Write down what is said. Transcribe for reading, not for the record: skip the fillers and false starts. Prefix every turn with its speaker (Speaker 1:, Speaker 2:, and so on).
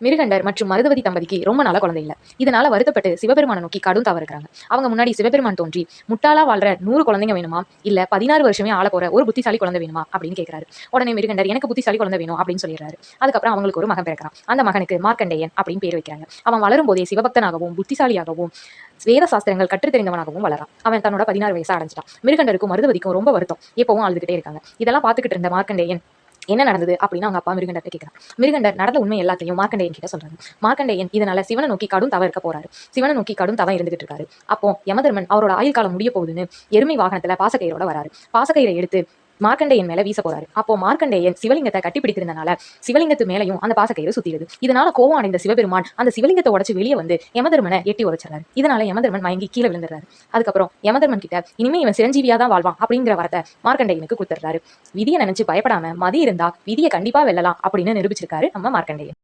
Speaker 1: மிருகண்டர் மற்றும் மருதவதி தம்பதிக்கு ரொம்ப நாள குழந்தை இல்லை. இதனால வருத்தப்பட்டு சிவபெருமானை நோக்கி கடும் தவறு இருக்கிறாங்க. அவங்க முன்னாடி சிவபெருமான் தோன்றி முட்டாளா வாழ்ற 100 குழந்தைங்க வேணுமா, இல்ல 16 வருஷமே ஆள போற ஒரு புத்திசாலி குழந்தை வேணுமா அப்படின்னு கேட்கிறாரு. உடனே மிருகண்டர் எனக்கு புத்திசாலி குழந்தை வேணும் அப்படின்னு சொல்லிடுறாரு. அதுக்கப்புறம் அவங்களுக்கு ஒரு மகன் பிறக்கிறான். அந்த மகனுக்கு மார்க்கண்டேயன் அப்படின்னு பேர் வைக்கிறாங்க. அவன் வளரும் போதே சிவபக்தனாகவும் புத்திசாலியாகவும் வேத சாஸ்திரங்கள் கற்று தெரிந்தவனாகவும் வளரான். அவன் தன்னோட 16 வயசு அடைஞ்சிட்டான். மிருகண்டருக்கும் மருதவதிக்கும் ரொம்ப வருத்தம். எப்பவும் அழுதுகிட்டே இருக்காங்க. இதெல்லாம் பார்த்துக்கிட்டு இருந்த மார்க்கண்டேயன் என்ன நடந்தது அப்படின்னு அவங்க அப்பா மிருகண்டர் கேட்கிறான். மிருகண்டர் நடந்த உண்மை எல்லாத்தையும் மார்க்கண்டேயன் கிட்ட சொல்றாரு. மார்க்கண்டேயன் இதனால சிவனை நோக்கி கடும் தவம் இருக்க போறாரு. சிவனை நோக்கி கடும் தவம் இருந்துகிட்டு இருக்காரு. அப்போ யமதர்மன் அவரோட ஆயுள் காலம் முடிய போகுதுன்னு எருமை வாகனத்துல பாசக்கயிறோட வராரு. பாசக்கயிறை எடுத்து மார்க்கண்டேயன் மேல வீச போறாரு. அப்போ மார்க்கண்டேயன் சிவலிங்கத்தை கட்டி பிடித்திருந்தனால சிவலிங்கத்து மேலையும் அந்த பாசக்கயிறு சுத்திடுது. இதனால கோவம் அடைந்த சிவபெருமான் அந்த சிவலிங்கத்தை உடைச்சு வெளியே வந்து யமதர்மனை எட்டி உரைச்சாரு. இதனால யமதர்மன் மயங்கி கீழே விழுந்துறாரு. அதுக்கப்புறம் யமதர்மன் கிட்ட இனிமே இவன் சிரஞ்சீவியா தான் வாழ்வான் அப்படிங்கிற வரத்தை மார்க்கண்டேயனுக்கு கொடுத்துறாரு. விதியை நினைச்சு பயப்படாம மதி இருந்தா விதியை கண்டிப்பா வெல்லலாம் அப்படின்னு நிரூபிச்சிருக்காரு நம்ம மார்க்கண்டேயன்.